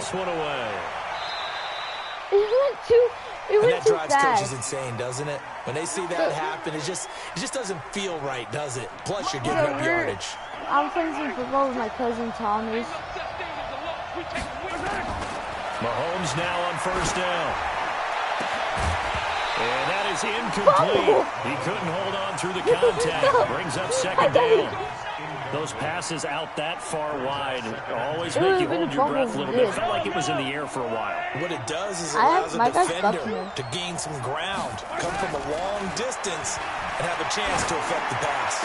this one away. It went that too drives fast. coaches insane, doesn't it? When they see that happen, it just doesn't feel right, does it? Plus, you're giving up yardage. I'm playing some football with my cousin Thomas. Mahomes now on first down. And that is incomplete. He couldn't hold on through the contact. Brings up second down. Those passes out that far wide always make you hold your breath a little bit. It felt like it was in the air for a while. What it does is it allows a defender to gain some ground, come from a long distance, and have a chance to affect the pass.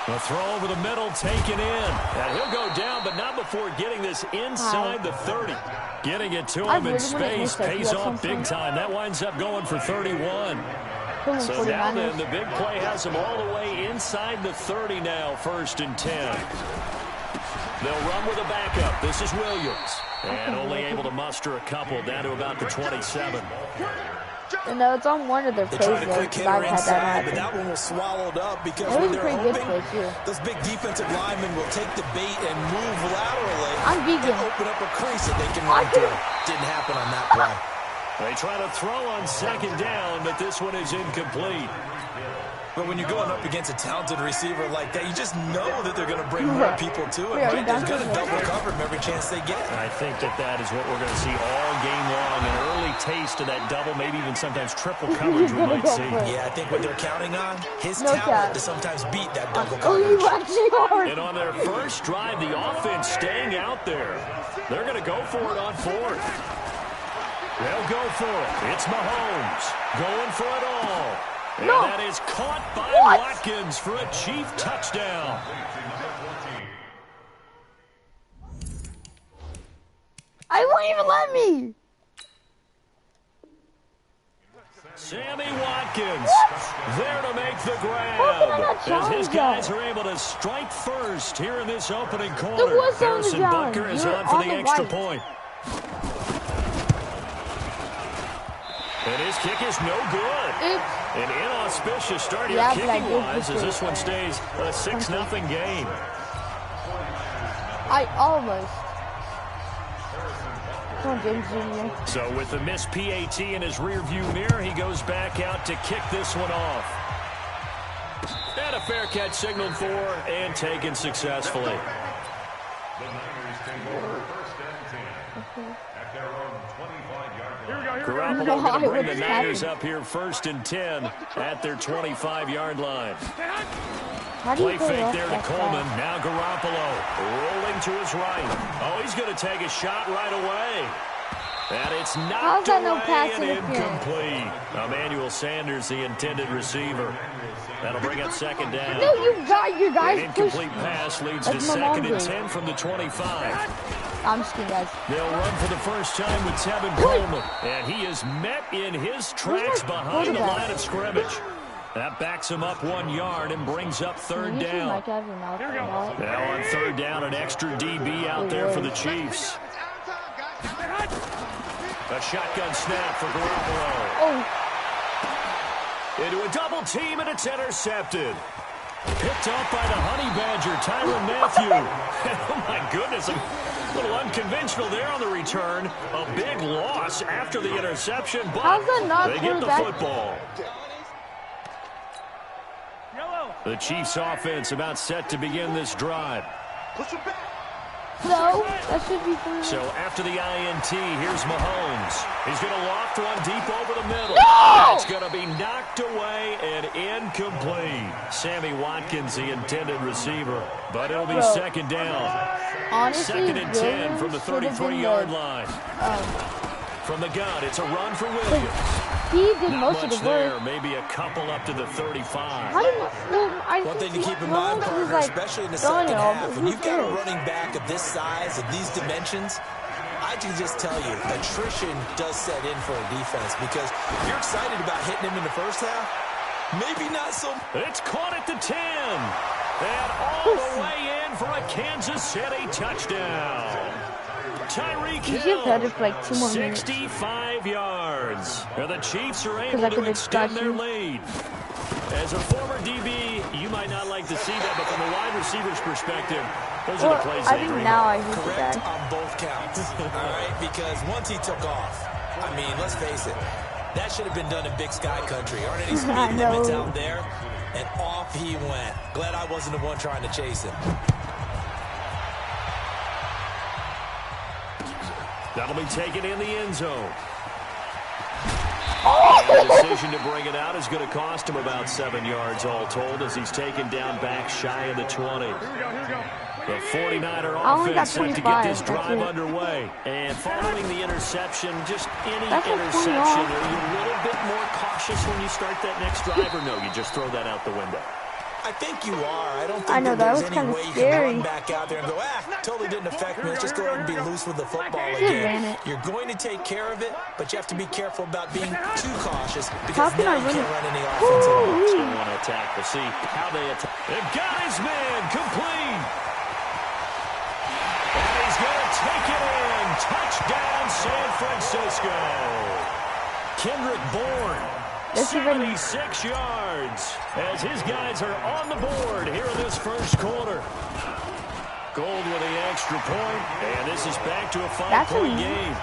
The throw over the middle taken in. And he'll go down, but not before getting this inside the 30. Getting it to him in space pays off big time. That winds up going for 31. So now then, the big play has him all the way inside the 30 now, 1st and 10. They'll run with a backup. This is Williams. And only able to muster a couple down to about the 27. No, it's on one of their plays there, because I've had that happen. But that one was swallowed up because when they're hoping, those big defensive linemen will take the bait and move laterally and open up a crease that they can run through. Didn't happen on that play. They try to throw on second down, but this one is incomplete. But when you're going up against a talented receiver like that, you just know that they're going to bring more people to it, right? They're going to double cover him every chance they get. I think that is what we're going to see all game long, an early taste of that double, maybe even sometimes triple coverage we might see. Yeah, I think what they're counting on, his talent to sometimes beat that double coverage. And on their first drive, the offense staying out there. They're going to go for it on 4th. They'll go for it. It's Mahomes going for it all. And that is caught by Watkins for a Chief touchdown. I won't even let me. Sammy Watkins there to make the grab. As his guys are able to strike first here in this opening quarter. Harrison Butker is on for the extra point. And his kick is no good. An inauspicious start here kicking-wise as this one stays a 6-0 game. I almost. Come on, James Jr. So with the missed PAT in his rearview mirror, he goes back out to kick this one off. And a fair catch signaled for and taken successfully. Garoppolo going to bring the Niners up here 1st and 10 at their 25-yard line. Play fake there to Coleman. Now Garoppolo rolling to his right. Oh, he's going to take a shot right away. And it's knocked away and incomplete. Emmanuel Sanders, the intended receiver. That'll bring up second down. No, you got your guys. An incomplete pass leads to 2nd and 10 from the 25. I'm just kidding, guys. They'll run for the first time with Tevin Coleman. And he is met in his tracks behind the line of scrimmage. That backs him up 1 yard and brings up 3rd down. Now on 3rd down, an extra DB out there for the Chiefs. A shotgun snap for Garoppolo. Into a double team, and it's intercepted. Picked up by the Honey Badger, Tyrann Mathieu. Oh, my goodness. A little unconventional there on the return. A big loss after the interception, but they get the football. The Chiefs offense about set to begin this drive. No, that should be free. So after the INT, here's Mahomes. He's going to loft one deep over the middle. No! It's going to be knocked away and incomplete. Sammy Watkins, the intended receiver, but it'll be second down. Honestly, 2nd and 10 from the 33-yard line. From the gun, it's a run for Williams. He did most of the work. Maybe a couple up to the 35. One thing to keep in mind, partner, especially in the second half, when you've got a running back of this size, of these dimensions, I can just tell you, attrition does set in for a defense because you're excited about hitting him in the first half. Maybe not so. It's caught at the 10. And all the way in for a Kansas City touchdown. Tyreek Hill, 65 yards. And the Chiefs are able to extend their lead. As a former DB, you might not like to see that, but from a wide receiver's perspective, those are the plays I think now I hate correct on both counts. All right, because once he took off, I mean, let's face it, that should have been done in Big Sky country. Aren't any speed limits out there? And off he went. Glad I wasn't the one trying to chase him. That'll be taken in the end zone. The decision to bring it out is going to cost him about 7 yards all told as he's taken down back shy of the 20. The 49er offense set to get this drive underway. And following the interception, just any interception, are you a little bit more cautious when you start that next drive, or no, you just throw that out the window? I think you are. I don't think that there's any way you can run back out there and go, totally didn't affect me. Let's just go ahead and be loose with the football again. You're going to take care of it, but you have to be careful about being too cautious because now you can't run any offense at all. Still want to attack. We'll see how they attack. They've got his man complete. And he's going to take it in. Touchdown, San Francisco. Kendrick Bourne. 76 yards as his guys are on the board here in this first quarter. Gold with the extra point, and this is back to a 5-point game.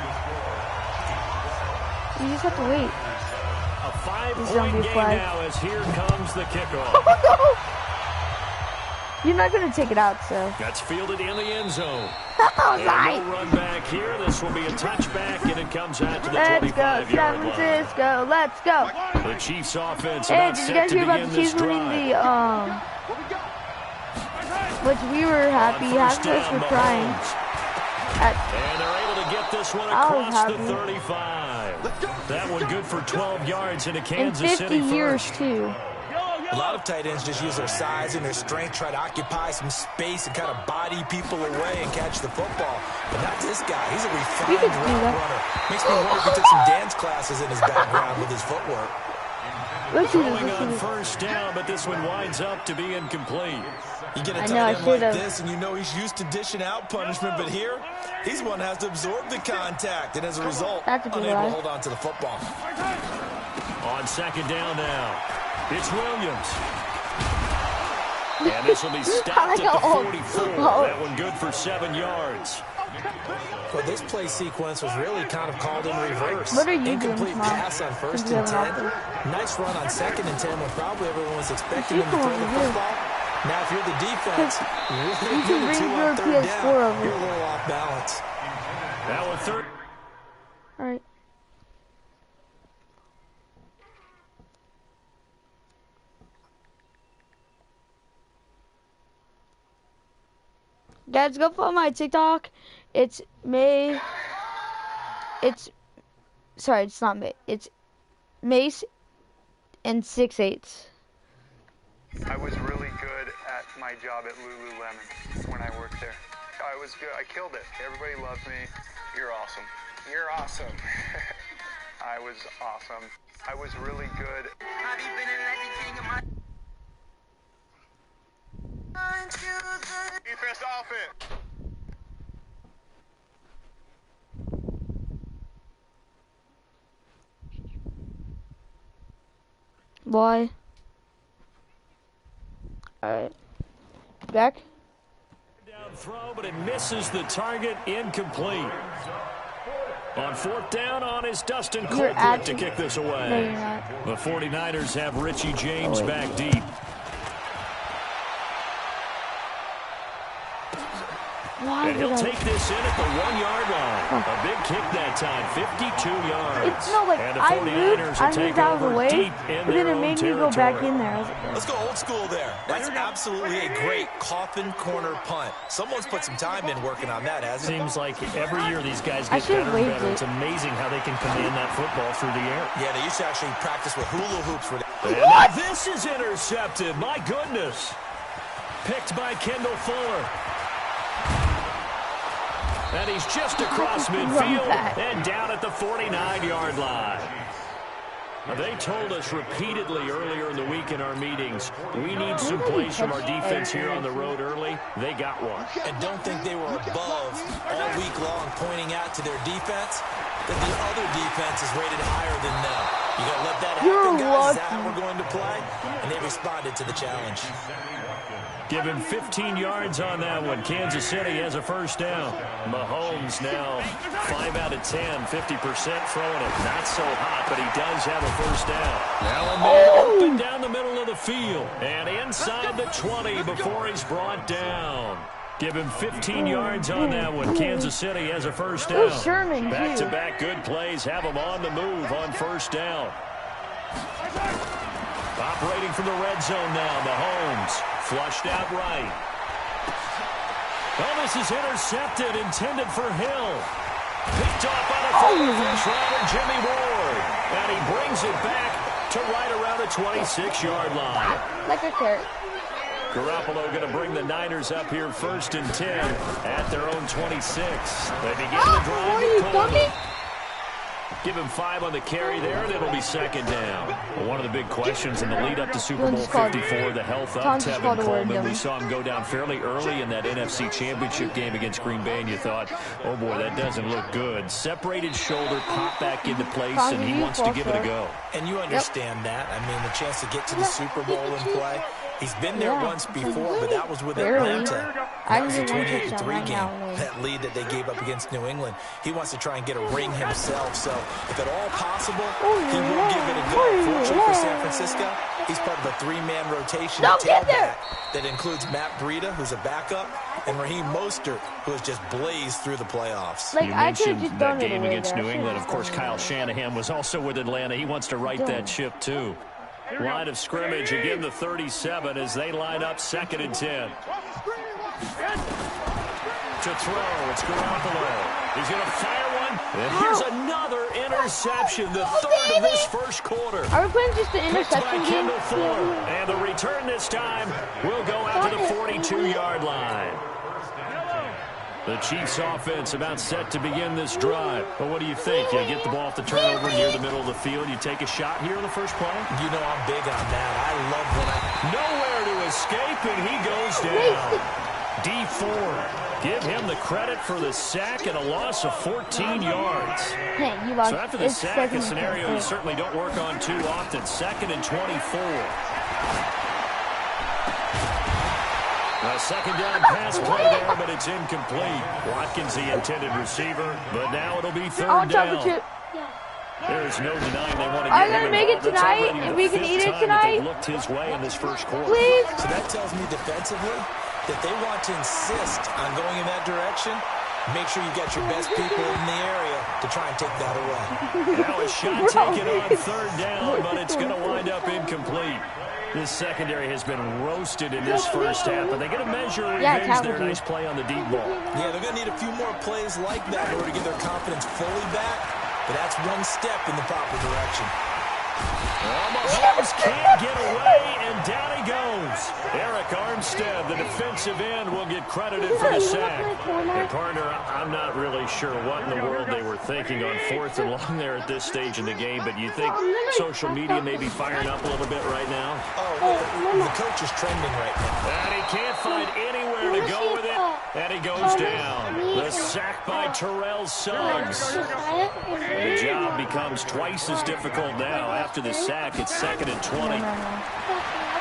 You just have to wait. A 5-point game now as here comes the kickoff. You're not going to take it out, so. That's fielded in the end zone. And no run back here. This will be a touchback, and it comes out to the 25-yard line. San Francisco, let's go. The Chiefs offense about set to begin this drive. Hey, did you guys hear about the Chiefs winning the, which we were happy. Half of us were crying. And they're able to get this one across the 35. That one good for 12 yards into Kansas City first. 50 years, too. A lot of tight ends just use their size and their strength, try to occupy some space and kind of body people away and catch the football. But not this guy. He's a refined route runner. Makes me wonder if he took some dance classes in his background with his footwork. Throwing on first down, but this one winds up to be incomplete. You get a tight end like this, and you know he's used to dishing out punishment, but here, he's one that has to absorb the contact, and as a result, unable to hold on to the football. On second down now. It's Williams. And this will be stopped at the 44. That one good for 7 yards. Well, this play sequence was really kind of called in reverse. What are you Incomplete doing, pass on first and 10. Nice run on second and 10 when probably everyone was expecting him to throw the football. Now, if you're the defense, you can bring your PS4 over. You're a little off balance. That one third. All right. Guys, go follow my TikTok. It's May. Sorry, it's not May. It's Mace and 6/8. I was really good at my job at Lululemon when I worked there. I was good. I killed it. Everybody loves me. You're awesome. You're awesome. I was awesome. I was really good. Defense, offense. Why? Alright. Back. Down throw, but it misses the target. Incomplete. On fourth down on is Dustin Colquitt to kick this away. No, you're not. The 49ers have Richie James back deep. And he'll take this in at the 1-yard line. A big kick that time, 52 yards. It's not like and the I 49ers moved take out of the over way, deep in but then their it made own me go territory. back in there. Let's go old school there. That's absolutely a great coffin corner punt. Someone's put some time in working on that, hasn't it? Seems like every year these guys get better and better. It's amazing how they can command that football through the air. Yeah, they used to actually practice with hula hoops. What? This is intercepted. My goodness. Picked by Kendall Fuller. And he's just across midfield and down at the 49-yard line. Now, they told us repeatedly earlier in the week in our meetings, we need some plays from our defense here on the road early. They got one. And don't think they were above all week long pointing out to their defense that the other defense is rated higher than them. You gonna let that happen, guys? Is that how we're going to play? And they responded to the challenge. Give him 15 yards on that one. Kansas City has a first down. Mahomes now 5 out of 10, 50% throwing it. Not so hot, but he does have a first down. Now a man open down the middle of the field. And inside the 20 before he's brought down. Give him 15 yards on that one. Kansas City has a first down. Back-to-back good plays have them on the move on first down. Operating from the red zone now, Mahomes. Flushed out right. Oh, this is intercepted, intended for Hill. Picked off on a first rounder, Jimmy Ward. And he brings it back to right around the 26-yard line. Like a carrot. Garoppolo going to bring the Niners up here first and 10 at their own 26. They begin the drive. Give him 5 on the carry there, and it'll be second down. Well, one of the big questions in the lead-up to Super Bowl 54, the health of Tevin Coleman. We saw him go down fairly early in that NFC Championship game against Green Bay, and you thought, oh, boy, that doesn't look good. Separated shoulder, pop back into place, and he wants to give it a go. And you understand that. I mean, the chance to get to the Super Bowl and play. He's been there once before, but that was with Atlanta. That was a 28-3 game, that lead that they gave up against New England. He wants to try and get a ring himself, so if at all possible, he will give it a go. Fortunately for San Francisco, he's part of a 3-man rotation at tailback that includes Matt Breida, who's a backup, and Raheem Mostert, who has just blazed through the playoffs. You mentioned that game against New England. Of course, Kyle Shanahan was also with Atlanta. He wants to right that ship, too. Line of scrimmage, again the 37 as they line up second and 10. To throw, it's Garoppolo. He's going to fire one. And here's another interception, the third of this first quarter. Are we playing just the interception game? And the return this time will go out to the 42-yard line. The Chiefs offense about set to begin this drive. But what do you think? You get the ball off the turnover near the middle of the field. You take a shot here in the first play? You know I'm big on that. I love when Nowhere to escape, and he goes down. Dee Ford. Give him the credit for the sack and a loss of 14 yards. So after the sack, a scenario you certainly don't work on too often. Second and 24. A second down pass play there, but it's incomplete. Watkins, the intended receiver, but now it'll be third down. There's no denying they want to get him make it tonight, and we can eat it tonight. Looked his way in this first quarter. Please. So that tells me defensively that they want to insist on going in that direction. Make sure you get your best people in the area to try and take that away. Now a shot taken on third down, but it's going to wind up incomplete. This secondary has been roasted in this first half, but they get a measure of revenge there. Nice play on the deep ball. Yeah, they're going to need a few more plays like that in order to get their confidence fully back, but that's one step in the proper direction. Mahomes can't get away, and down he goes. Eric Armstead, the defensive end, will get credited for the sack. And partner, I'm not really sure what in the world they were thinking on fourth and long there at this stage in the game, but you think social media may be firing up a little bit right now? Oh, the coach is trending right now. And he can't find anywhere to go with it, and he goes down. The sack by Terrell Suggs. The job becomes twice as difficult now. After the sack, it's second and 20.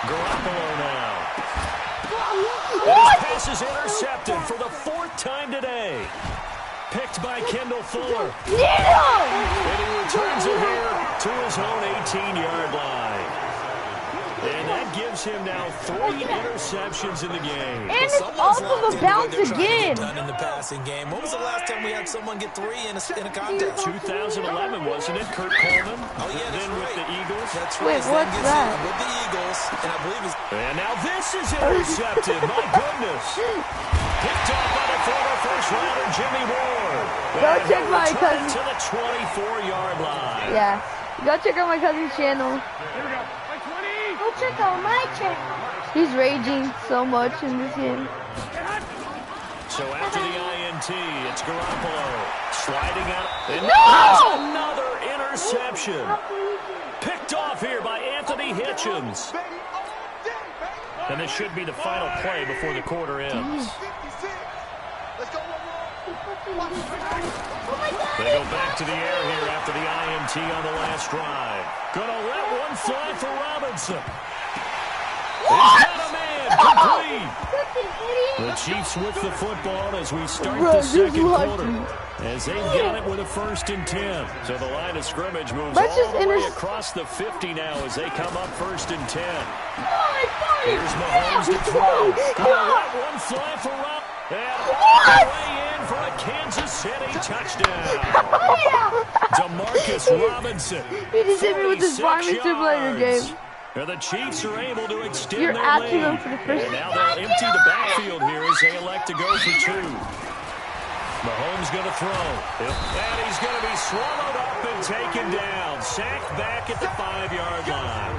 Garoppolo now. And his pass is intercepted for the 4th time today. Picked by Kendall Fuller. And he returns it here to his own 18-yard line. And that gives him now 3 interceptions in the game. And it's off of a bounce again. In the passing game. When was the last time we had someone get 3 in a contest? 2011, wasn't it? Kurt Coleman. Oh, yeah, that's then with the Eagles. That's right. Wait, what's that? With the Eagles, and I believe it's... And now this is intercepted. My goodness. Picked off by the former first-rounder, Jimmy Ward. Go check my cousin. To the 24-yard line. Yeah. Go check out my cousin's channel. Go check out my channel. He's raging so much in this game. So after the INT, it's Garoppolo sliding out. And another interception. Picked off here by Anthony Hitchens. And this should be the final play before the quarter ends. They go back to the air here after the INT on the last drive. Gonna let one fly for Robinson. He's got a man, complete. The Chiefs with the football as we start the second quarter. As they've got it with a 1st and 10. So the line of scrimmage moves all the way across the 50 now as they come up 1st and 10. Here's Mahomes to throw. Gonna let one fly for Robinson. And all the way in for a Kansas City touchdown. Demarcus Robinson. He just hit me with his Farming Simulator game. And the Chiefs are able to extend You're their lead. them for the first And now they'll empty the backfield here as they elect to go for 2. Mahomes going to throw. And he's going to be swallowed up and taken down. Sacked back at the 5-yard line.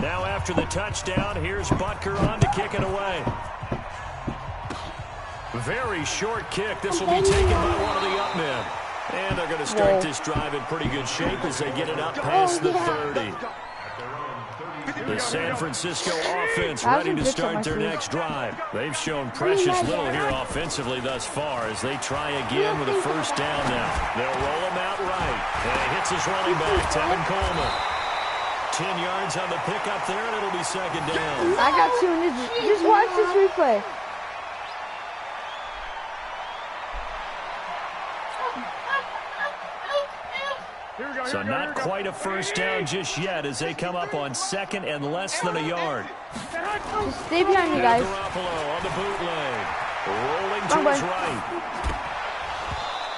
Now after the touchdown, here's Butker on to kick it away. Very short kick. This will be taken by one of the up men. And they're going to start this drive in pretty good shape as they get it up past the 30. The San Francisco offense ready to start their next drive. They've shown precious little here offensively thus far as they try again with a 1st down now. They'll roll him out right. And he hits his running back, Tevin Coleman. 10 yards on the pickup there, and it'll be 2nd down. I got 2 minutes. Just watch this replay. So not quite a 1st down just yet as they come up on 2nd and less than a yard. Just stay behind you guys. Garoppolo on the bootleg. Rolling to his right.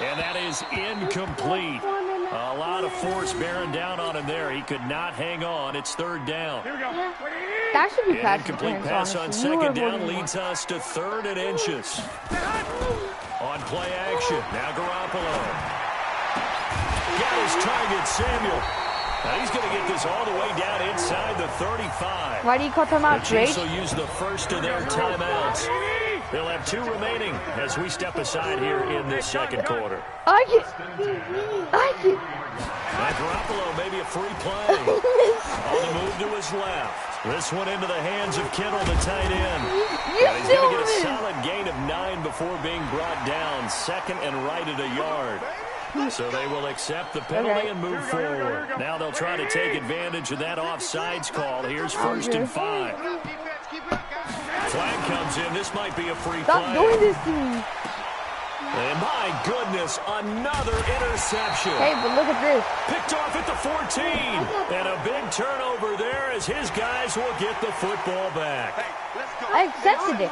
And that is incomplete. A lot of force bearing down on him there. He could not hang on. It's 3rd down. That should be An incomplete pass on 2nd down leads us to 3rd and inches. On play action. Now Garoppolo. Got his target, Samuel. Now he's going to get this all the way down inside the 35. Why do you call timeout, The Chiefs will use the first of their timeouts. They'll have 2 remaining as we step aside here in this 2nd quarter. I get. Now Garoppolo, maybe a free play. On the move to his left. This one into the hands of Kittle, the tight end. He's going to get a solid gain of 9 before being brought down. 2nd and right at a yard. So they will accept the penalty and move forward. Now they'll try to take advantage of that offsides call. Here's 1st and 5. Flag comes in. This might be a free play. Stop doing this to me. And my goodness, another interception. Hey, but look at this. Picked off at the 14. And a big turnover there as his guys will get the football back. I accepted it.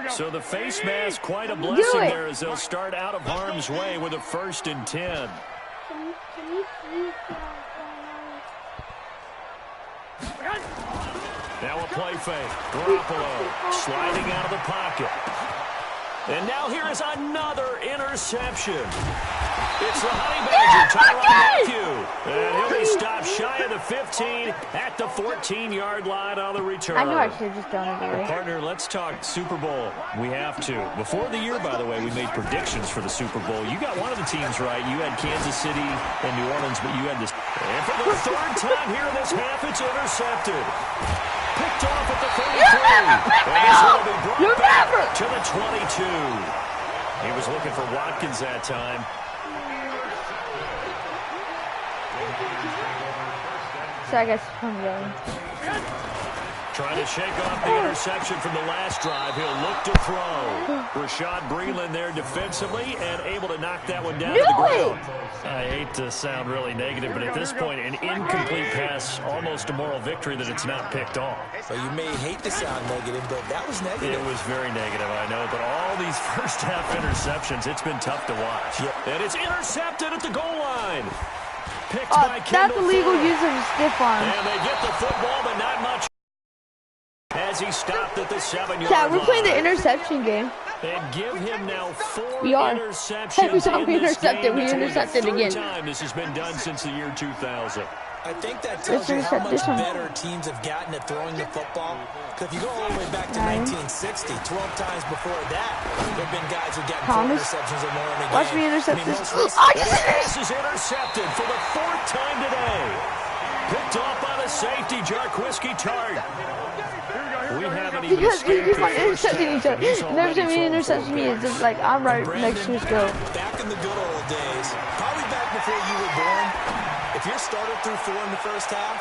So the face mask, quite a blessing there as they'll start out of harm's way with a 1st and 10. Now a play fake. Garoppolo sliding out of the pocket. And now here is another interception. It's the Honey Badger, Tyrann Mathieu. And he'll be stopped shy of the 15 at the 14-yard line on the return. I knew I should have just done it away. Partner, let's talk Super Bowl. We have to. Before the year, by the way, we made predictions for the Super Bowl. You got one of the teams right. You had Kansas City and New Orleans, but you had this. And for the 3rd time here in this half, it's intercepted. Picked off at the 33. And this will be brought back to the 22. He was looking for Watkins that time. So I guess I'm yelling. Trying to shake off the interception from the last drive. He'll look to throw. Rashad Breeland there defensively and able to knock that one down to the ground. I hate to sound really negative, but at this point, an incomplete pass, almost a moral victory that it's not picked off. Well, you may hate to sound negative, but that was negative. It was very negative, I know, but all these first half interceptions, it's been tough to watch. Yep. And it's intercepted at the goal line. Picked by That's illegal use of a stiff arm. And they get the football, but not much. As he stopped at the 7-yard line. Yeah, we're playing the interception game. And give him now 4 interceptions. interceptions Every time we intercepted, we intercepted again. Time this has been done since the year 2000. I think that tells you how much better teams have gotten at throwing the football. Because if you go all the way back to 1960, 12 times before that, there have been guys who got 4 interceptions or more in a game. Watch me intercept this. This pass is intercepted for the 4th time today. Picked off by the safety, Jarquiski Tartt. Because we keep on intercepting each other. And every time he intercepts me, it's just like I'm right next to his goal. Back in the good old days, probably back before you were born, if your starter threw 4 in the first half,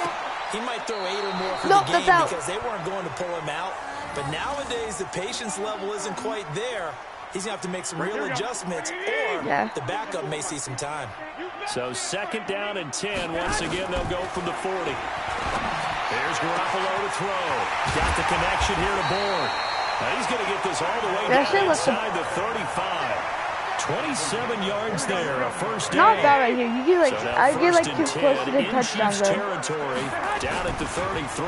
he might throw 8 or more for the game because they weren't going to pull him out. But nowadays, the patience level isn't quite there. He's going to have to make some real adjustments, or the backup may see some time. So 2nd down and 10. Once again, they'll go from the 40. There's Garoppolo to throw. Got the connection here to Bourne. Now he's going to get this all the way down inside the 35. 27 yards there, a first down. Not bad right here. You get like, I get like too close to the touchdown though. Territory, down at the 33.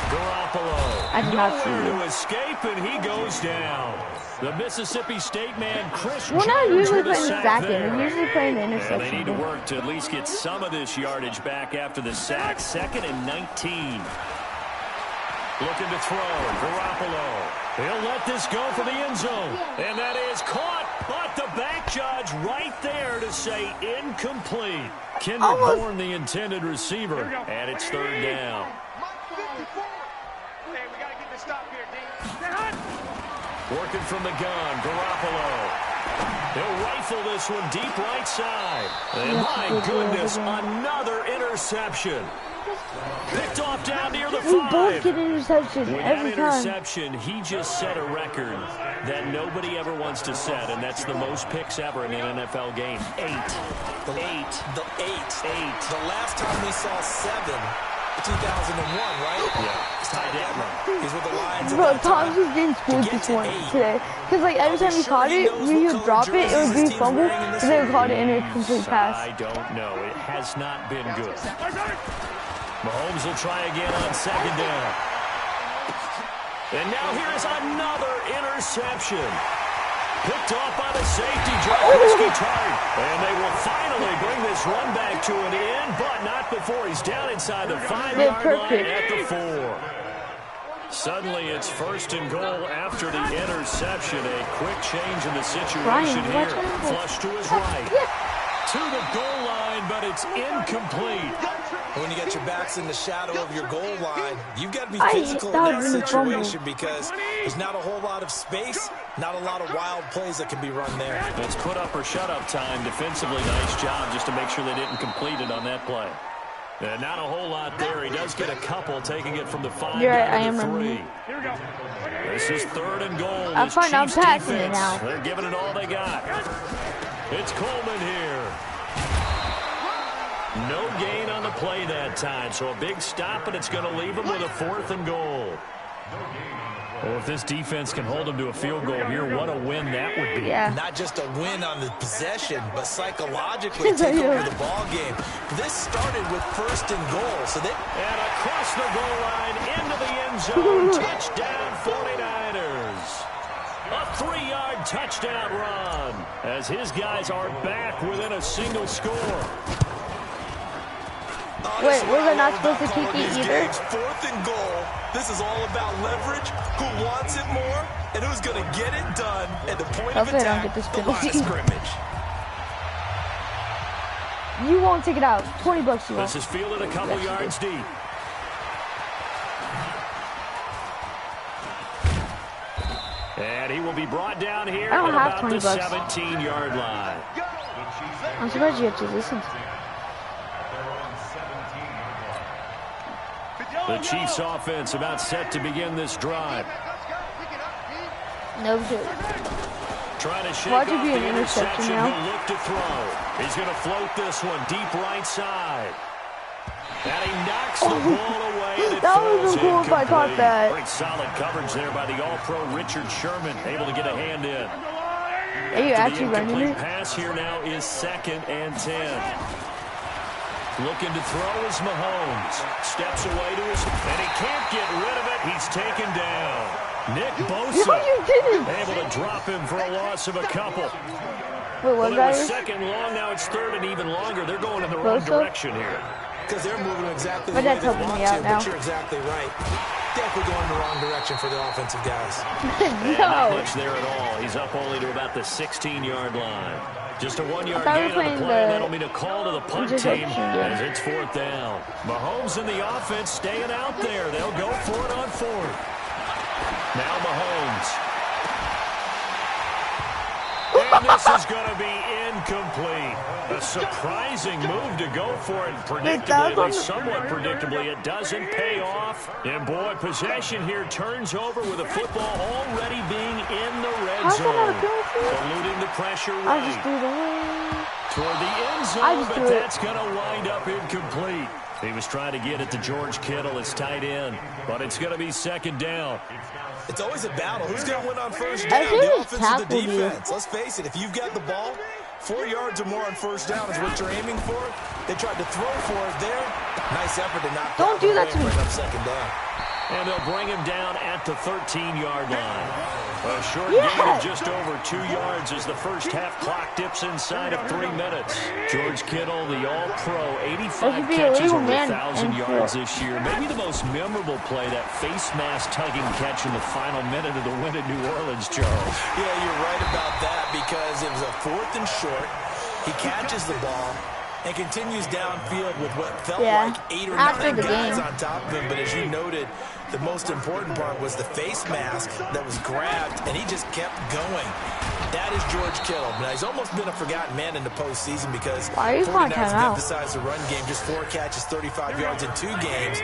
Garoppolo, I did not see nowhere to escape, and he goes down. The Mississippi State man, Chris We're not Jones, usually with playing the sack game. We're usually playing the interception. They need to work to at least get some of this yardage back after the sack. 2nd and 19. Looking to throw. Garoppolo. He'll let this go for the end zone. And that is caught. But the back judge right there to say incomplete. Kendrick Bourne, the intended receiver. And it's 3rd down. Working from the gun, Garoppolo. He'll rifle this one deep right side. And my goodness, another interception. Picked off down near the 5. We both get interceptions every time. Interception, he just set a record that nobody ever wants to set, and that's the most picks ever in an NFL game. 8. The last time we saw 7, 2001, right? Yeah. Ty Detmer. He's with the Lions. Bro, Tom's just getting spooked this morning today. Because like every time he caught it, we would drop it, it would be fumble, and then we caught it in a complete pass. I don't know. It has not been good. Mahomes will try again on 2nd down. And now here is another interception. Picked off by the safety, Jaquiski Tartt. And they will finally bring this run back to an end, but not before he's down inside the 5-yard line at the 4. Suddenly it's 1st and goal after the interception. A quick change in the situation here. Flush to his right. To the goal line, but it's incomplete. When you get your backs in the shadow of your goal line, you've got to be physical in that situation because there's not a whole lot of space, not a lot of wild plays that can be run there. It's put up or shut up time. Defensively, nice job just to make sure they didn't complete it on that play. And not a whole lot there. He does get a couple, taking it from the 5 down to the 3. This is 3rd and goal. I find I'm passing it now. They're giving it all they got. It's Coleman here. No gain on the play that time, so a big stop, and it's going to leave him with a 4th and goal. Well, if this defense can hold him to a field goal here, what a win that would be. Yeah. Not just a win on the possession, but psychologically take over the ball game. This started with 1st and goal. And across the goal line, into the end zone, touchdown 49ers. A 3-yard touchdown run as his guys are back within a single score. Wait, was I not supposed to kick it either? 4th and goal. This is all about leverage, who wants it more, and who's going to get it done at the point of attack, the line of scrimmage. You won't take it out. $20 you won't. This is fielded a couple yards deep. And he will be brought down here at about the 17-yard line. I'm surprised you have to listen to me. The Chiefs offense about set to begin this drive. No good. Trying to shake off the interception. He'll look to throw. He's going to float this one deep right side. And he knocks the ball away. That was so cool if I caught that. Great solid coverage there by the All-Pro Richard Sherman. Able to get a hand in. Are you actually running it? The pass here now is 2nd and 10. Looking to throw is Mahomes. Steps away to his... And he can't get rid of it. He's taken down. Nick Bosa. No, you didn't. Able to drop him for a loss of a couple. Wait, what Well, it was 2nd long. Now it's 3rd and even longer. They're going in the wrong direction here. Because they're moving exactly the way they want to, but you're exactly right. Definitely going in the wrong direction for the offensive guys. No. Not much there at all. He's up only to about the 16-yard line. Just a 1-yard gain on the play, and that'll mean a call to the punt team as it's 4th down. Mahomes and the offense staying out there. They'll go for it on 4th. Now Mahomes. And this is going to be incomplete. A surprising move to go for it. Predictably, at least somewhat predictably, it doesn't pay off. And boy, possession here turns over with the football already being in the red zone. Eluding the pressure right. Toward the end zone, but that's going to wind up incomplete. He was trying to get it to George Kittle, his tight end, but it's going to be second down. It's always a battle. Who's going to win on first down? The offense or the defense? Let's face it, if you've got the ball, 4 yards or more on first down is what you're aiming for. They tried to throw for it there. Nice effort to knock Don't do that to me. Bring up second down. And they'll bring him down at the 13-yard line. A short gain of just over 2 yards as the first half clock dips inside of 3 minutes. George Kittle, the all-pro, 85 catches over 1,000 yards this year. Maybe the most memorable play, that face mask tugging catch in the final minute of the win at New Orleans, Charles. Yeah, you're right about that because it was a 4th and short. He catches the ball and continues downfield with what felt like 8 or 9 guys on top of him. But as you noted, the most important part was the face mask that was grabbed, and he just kept going. That is George Kittle. Now, he's almost been a forgotten man in the postseason because 49ers have emphasized the run game, just 4 catches, 35 yards in 2 games.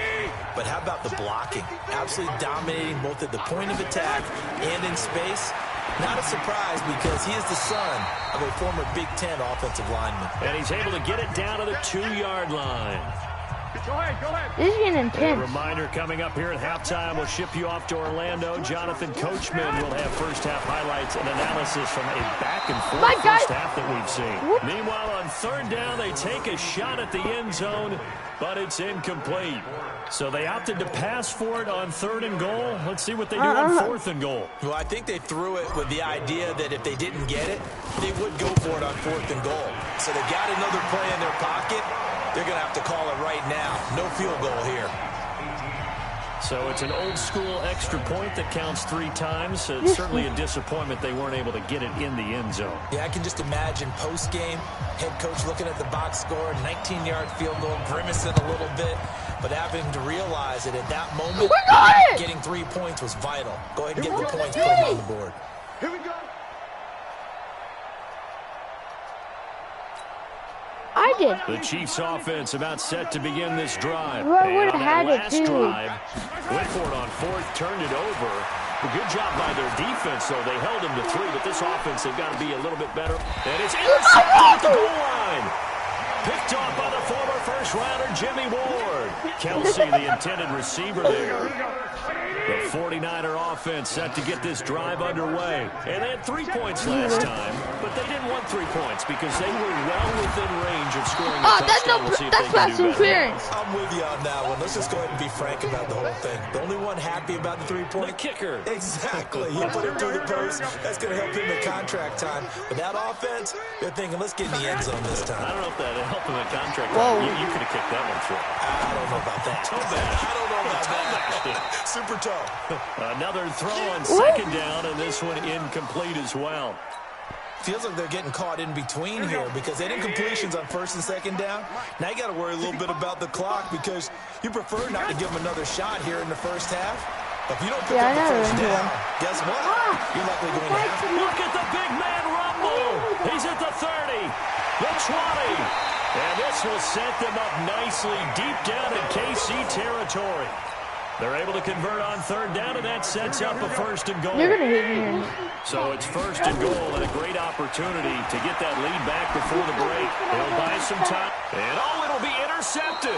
But how about the blocking? Absolutely dominating both at the point of attack and in space. Not a surprise because he is the son of a former Big Ten offensive lineman. And he's able to get it down to the 2-yard line. Go ahead. This is getting intense. A reminder coming up here at halftime. We'll ship you off to Orlando. Jonathan Coachman will have first-half highlights and analysis from a back-and-forth first half that we've seen. Meanwhile, on third down, they take a shot at the end zone, but it's incomplete. So they opted to pass for it on 3rd and goal. Let's see what they do on 4th and goal. Well, I think they threw it with the idea that if they didn't get it, they would go for it on 4th and goal. So they got another play in their pocket. They're going to have to call it right now. No field goal here. So it's an old-school extra point that counts 3 times. It's certainly a disappointment they weren't able to get it in the end zone. Yeah, I can just imagine post-game, head coach looking at the box score, 19-yard field goal, grimacing a little bit, but having to realize that at that moment, getting 3 points was vital. Go ahead and get the points, put them on the board. Here we go. I did. The Chiefs' offense about set to begin this drive. Well, I would have had it, too. Drive, went for it on 4th, turned it over. A good job by their defense, though. They held him to 3, but this offense, they've got to be a little bit better. And it's intercepted at the goal line. Picked off by the former first-rounder, Jimmy Ward. Kelsey, the intended receiver there. The 49er offense set to get this drive underway. And they had 3 points last time, but they didn't want 3 points because they were well within range of scoring a touchdown. That's pass interference. I'm with you on that one. Let's just go ahead and be frank about the whole thing. The only one happy about the 3-point. The kicker. Exactly. He put it through the post. That's going to help him in contract time. But that offense, they're thinking, let's get in the end zone this time. I don't know if that helped him in contract time. You could have kicked that one through. I don't know about that. Toe bash. I don't know about that. Super toe. Another throw on 2nd down, and this one incomplete as well. Feels like they're getting caught in between here because they did incompletions on 1st and 2nd down. Now you got to worry a little bit about the clock because you prefer not to give them another shot here in the first half. But if you don't pick up the first down, guess what? You're likely going to have to. Look at the big man rumble. He's at the 30, the 20. And this will set them up nicely deep down in KC territory. They're able to convert on 3rd down, and that sets up a 1st and goal. You're going to hit me here. So it's 1st and goal, and a great opportunity to get that lead back before the break. They'll buy some time. And it'll be intercepted.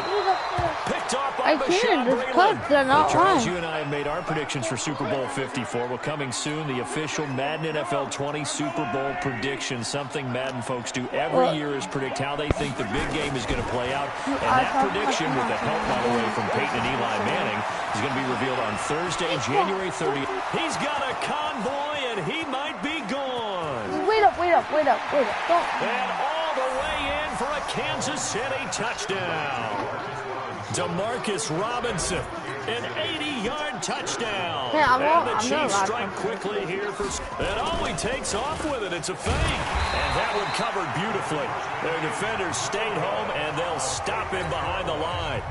Picked off by Bashaud Breeland. Charles, you and I have made our predictions for Super Bowl 54. Well, coming soon, the official Madden NFL 20 Super Bowl prediction. Something Madden folks do every year is predict how they think the big game is going to play out. And that prediction, with the help, by the way, from Peyton and Eli Manning, is going to be revealed on Thursday, January 30th. He's got a convoy, and he might be gone. Wait up. Don't. And all the way in for a Kansas City touchdown. Demarcus Robinson, an 80-yard touchdown. And the Chiefs strike quickly here and he takes off with it. It's a fake. And that one covered beautifully. Their defenders stayed home, and they'll stop him behind the line.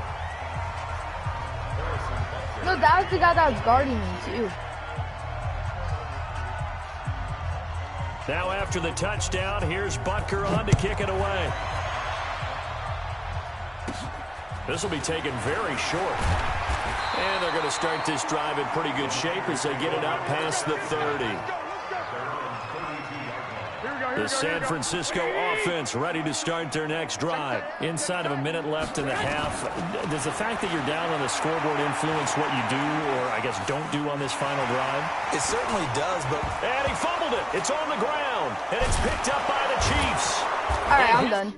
No, that was the guy that was guarding me, too. Now after the touchdown, here's Butker on to kick it away. This will be taken very short. And they're going to start this drive in pretty good shape as they get it out past the 30. The San Francisco offense ready to start their next drive. Inside of a minute left in the half, does the fact that you're down on the scoreboard influence what you do or, I guess, don't do on this final drive? It certainly does, but... And he fumbled it. It's on the ground, and it's picked up by the Chiefs. All right, I'm done.